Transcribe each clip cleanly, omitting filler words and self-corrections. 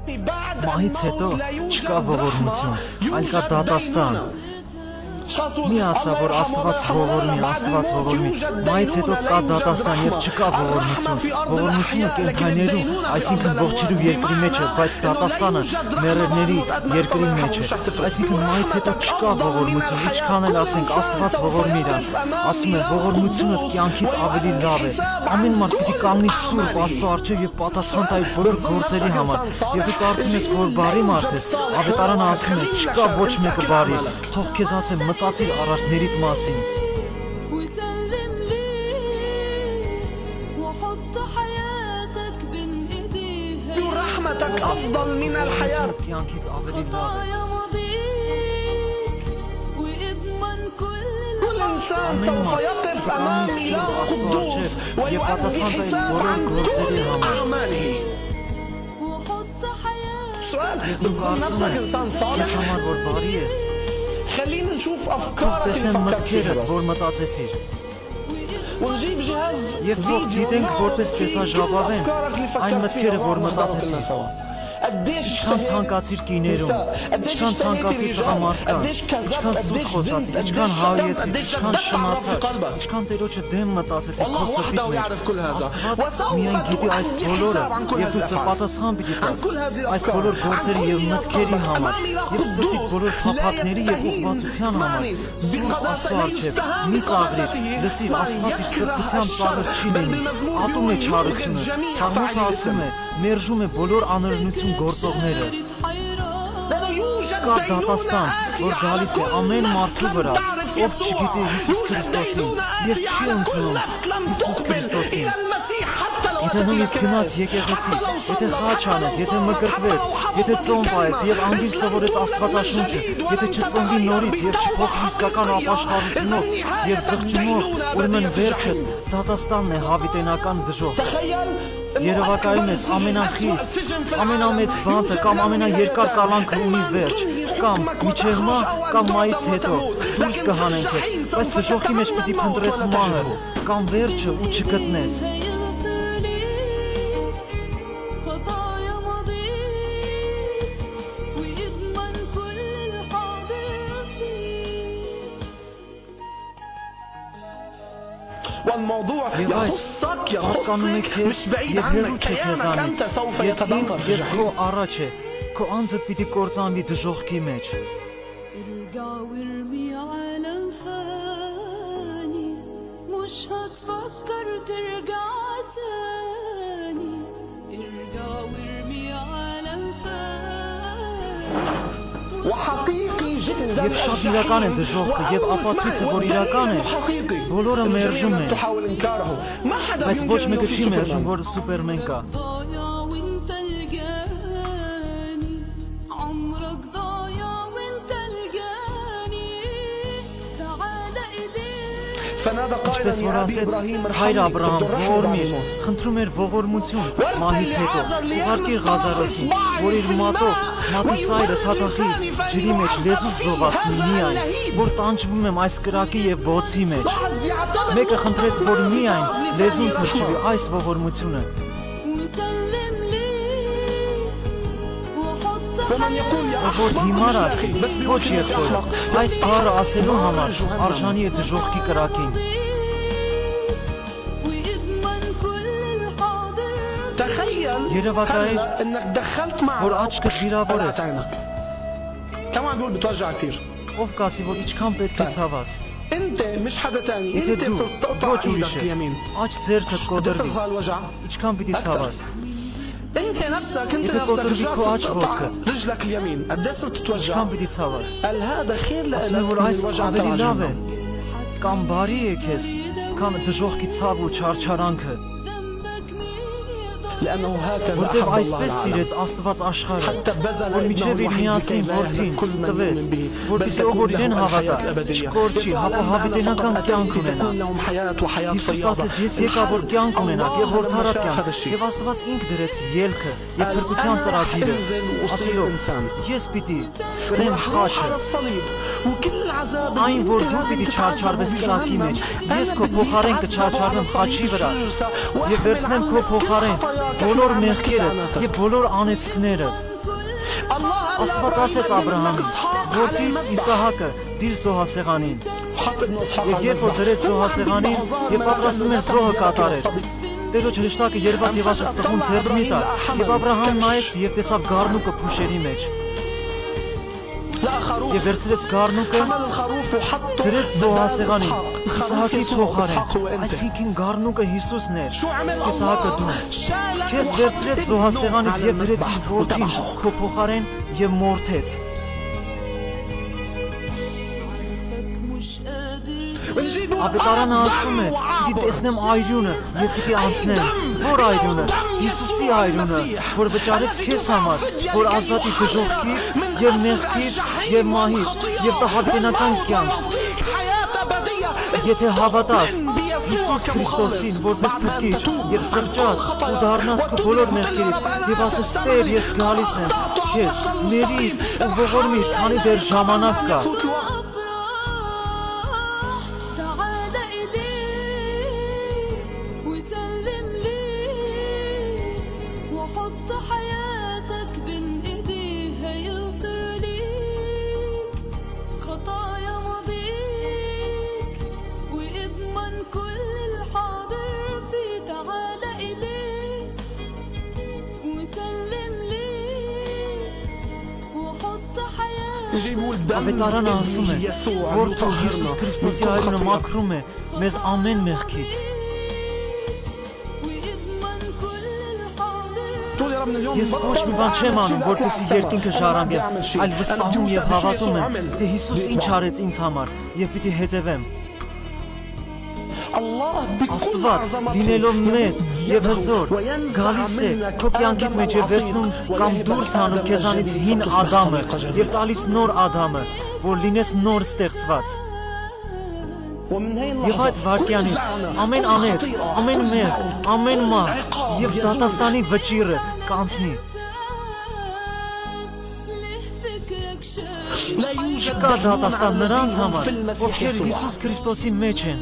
Մահից հետո չկա ողորմություն, այլ կա դատաստան։ Մի ասա, որ Աստված ողորմի, մահից հետո կա դատաստան եւ չկա ողորմություն։ Ողորմությունը կենդանիներու, այսինքն ողջերու երկրի մեջ է, բայց դատաստանը մեռելների երկրի մեջ է։ Այսինքն մահից հետո չկա ողորմություն, ինչքան էլ ասենք Աստված ողորմի իրան։ Ասում են ողորմությունը կյանքից ավելի լավ է։ Ամեն մարդ պիտի կանգնի սուրբ Աստծո առջև եւ պատասխան տա իր բոլոր գործերի համար։ Եվ դու կարծում ես, որ բարի մարդ ես, Ավետարանը ասում է, չկա ոչ մեկը բարի։ Թող քեզ ասեմ, մտածիր արարքներիդ մասին։ Ողորմությունդ կյանքից ավելի լավ է։ Ամեն մարդ կանգնի սուրբ Աստծո առջև եւ պատասխան տա իր բոլոր գործերի համար։ Եվ դու կարծում ես, քեզ համար որ բարի ես, թող տեսնեմ մտքերդ, որ մտածեցիր։ Եվ թող դիտենք որպես տեսաժապավեն այն մտքերը, որ մտածեցիր։ Ինչքան ցանկացիր կիներում, ինչքան ցանկացիր տղամարդկանց, ինչքան սուտ խոսացիր, ինչքան հավիեցիր, ինչքան շնացար, ինչքան Տերոջը դեմ մտածեցիր քո սրտիդ մեջ։ Աստված միայն գիտի այս բոլորը եւ դու պատասխան պիտի տաս այս բոլոր գործերի եւ մտքերի համար եւ սրտիդ բոլոր փափակների եւ ուղղվածության համար։ Սուրբ Աստծո առջև մի ծաղրիր, լսիր, Աստված իր սրբությամբ ծաղր չի լինի, ատում է չարությունը։ Սաղմոսը ասում է, մերժում է բոլոր անօրենություն գործողները։ Կա դատաստան, որ գալիս է ամեն մարդու վրա, ով չգիտի Հիսուս Քրիստոսին եւ չի ընդունում Հիսուս Քրիստոսին։ Եթե նույնիսկ գնաց եկեղեցի, եթե խաչ անեց, եթե մկրտվեց, եթե ծոմ պահեց եւ անգիր սովորեց Աստվածաշունչը, եթե չծնվի նորից եւ չփոխվի իսկական ապաշխարությունով եւ զղջումով, ուրեմն վերջը դատաստանն է հավիտենական դժոխքը։ Երևակայում ես ամենախիստ, ամենամեծ բանտը կամ ամենաերկար կալանքը ունի վերջ, կամ միջև մահ, կամ մահից հետո դուրս կհանեն քեզ, բայց դժոխքի մեջ պիտի փնտրես մահը, կամ վերջը ու չգտնես։ Եվ այս պատկանում է քեզ և հեռու չէ քեզանից, և իմ և քո առաջ է, քո անձդ պիտի կործանվի դժոխքի մեջ։ Եվ շատ իրական է դժոխքը, և ապացույցը, որ իրական է, բոլորը մերժում են, բայց ոչ մեկը չի մերժում, որ Սուպերմեն կա։ Ինչպես որ ասեց հայր Աբրահամ, ողորմիր, խնդրում էր ողորմություն մահից հետո, ուղարկի Ղազարոսին, որ իր մատով, մատի ծայրը թաթախի ջրի մեջ լեզուս զովացնի միայն, որ տանջվում եմ այս կրակի և բոցի մեջ։ Մեկը խնդրեց, որ միայն լեզուն թրջվի այս ողորմությունը։ Որ հիմար ասի, ոչ եղբորը, այս բառը ասելու համար արժանի է դժոխքի կրակին։ Երևակայիր, որ աչքդ վիրավոր ես։ Ով կասի, որ իչքան պետք է ցավաս։ Եթե դու, ոչ ուրիշ է, աչ ձեռքդ կոտրվի, իչքան պիտի ցավաս։ Եթե կոտրվի քո աչ ոտքդ, իչքան պիտի ցավաս։ Ասում է, որ այս ավելի լավ է, կամ բարի է քեզ, քան դժոխքի ցավ ու չարչարանքը։ Որտև այսպես սիրեց Աստված աշխարհը, որ միջև իր միածին որդին տվեց, որպեսզի ով որ իրեն հավատա, չկորչի, հապա հավիտենական կյանք ունենա։ Հիսուս ասեց, ես եկա, որ կյանք ունենաք եւ հորդառատ կյանք, եւ Աստված ինք դրեց ելքը եւ փրկության ծրագիրը, ասելով, ես պիտի կրեմ խաչը, այն որ դու պիտի չարչարվես կրակի մեջ, ես քո փոխարեն կչարչարվեմ խաչի վրա եւ վերցնեմ քո փոխարեն բոլոր մեղքերդ եւ բոլոր անեծքներդ։ Աստված ասեց Աբրահամին, որդիդ Իսահակը դիր զոհասեղանին։ Եվ երբ որ դրեց զոհասեղանին եւ պատրաստում էր զոհը կատարել, Տերոջ հրեշտակը երված եւ ասեց տղուն ձեռք մի տար, եւ Աբրահամը նայեց եւ տեսավ գառնուկը փուշերի մեջ։ Եվ վերցրեց գառնուկը, դրեց զոհասեղանին, Իսահակի փոխարեն, այսինքն գառնուկը Հիսուսն էր, իսկ Իսահակը դու։ Քեզ վերցրեց զոհասեղանից եւ դրեց իր որդին քո փոխարեն եւ մորթեց։ Ավետարանը ասում է, պիտի տեսնեմ այրյունը եւ պիտի անցնեմ։ Որ այրյունը, Հիսուսի այրյունը, որ վճարեց քեզ համար, որ ազատի դժոխքից եւ մեղքից եւ մահից եւ տհավտենական կյանք։ Եթե հավատաս Հիսուս Քրիստոսին որպես փրկիչ եւ սրճաս ու դառնաս քո բոլոր մեղքերից եւ ասես Տեր, ես գալիս եմ, քեզ ներիր ու ողորմիր, քանի դեռ ժամանակ կա։ Ավետարանը ասում է, որ թող Հիսուս Քրիստոսի այրունը մաքրում է մեզ ամեն մեղքից։ Ես ոչ մի բան չեմ անում, որպեսզի երկինքը ժառանգեմ, այլ վստահում եւ հավատում եմ, թե Հիսուս ինչ արեց ինձ համար եւ պիտի հետևեմ։ Աստված, լինելով մեծ եւ հզոր, գալիս է քո կյանքիդ մեջ եւ վերցնում կամ դուրս հանում քեզանից հին Ադամը եւ տալիս նոր Ադամը, որ լինես նոր ստեղծված։ Եվ այդ վայրկյանից ամեն անեծ, ամեն մեղք, ամեն մահ եւ դատաստանի վճիռը կանցնի։ Չկա դատաստան նրանց համար, ովքեր Հիսուս Քրիստոսի մեջ են։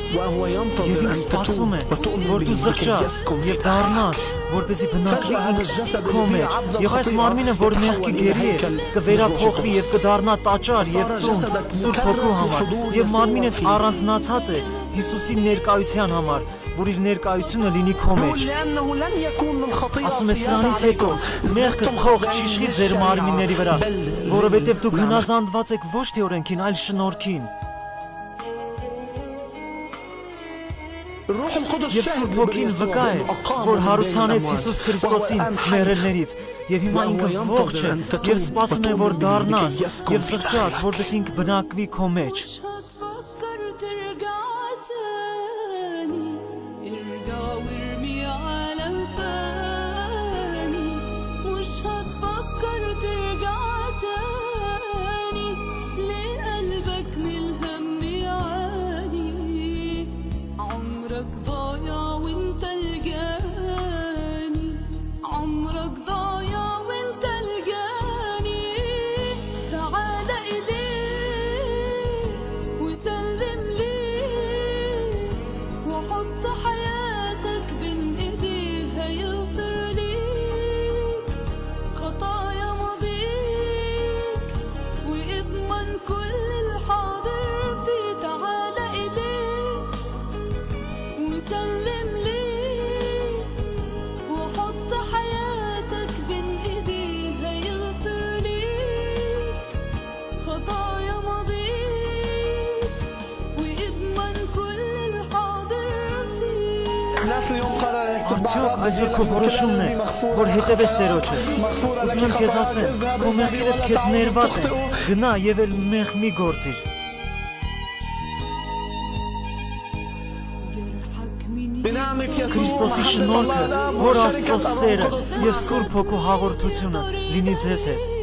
Եվ ինք սպասում է, որ դու զղջաս և դառնաս, որպեսզի բնակվի ինք քո մեջ, և այս մարմինը, որ մեղքի գերի է, կվերափոխվի և կդառնա տաճար և տուն Սուրբ Հոգու համար, և մարմինը առանձնացած է Հիսուսի ներկայության համար, որ իր ներկայությունը լինի քո մեջ։ Ասում է սրանից հետո, մեղքը թող չիշխի ձեր մարմինների վրա, որովհետև դուք հնազանդված եք ոչ թե օրենքին, այլ շնորհքին։ Եվ Սուրբ Հոգին վկա է, որ հարուցանեց Հիսուս Քրիստոսին մեռելներից, և հիմա ինքը ողջ է, և սպասում է, որ դառնաս և զղջաս, որպես ինք բնակվի քո մեջ։ Արդյոք այսօր քո որոշումն է, որ հետևես Տերոջը։ Ուզում եմ քեզ ասեմ, քո մեղքերդ քեզ ներված են, գնա եւ էլ մեղք մի գործիր։ Քրիստոսի շնորհքը, Հոր Աստծո սերը եւ Սուրբ Հոգու հաղորդությունը լինի ձեզ հետ։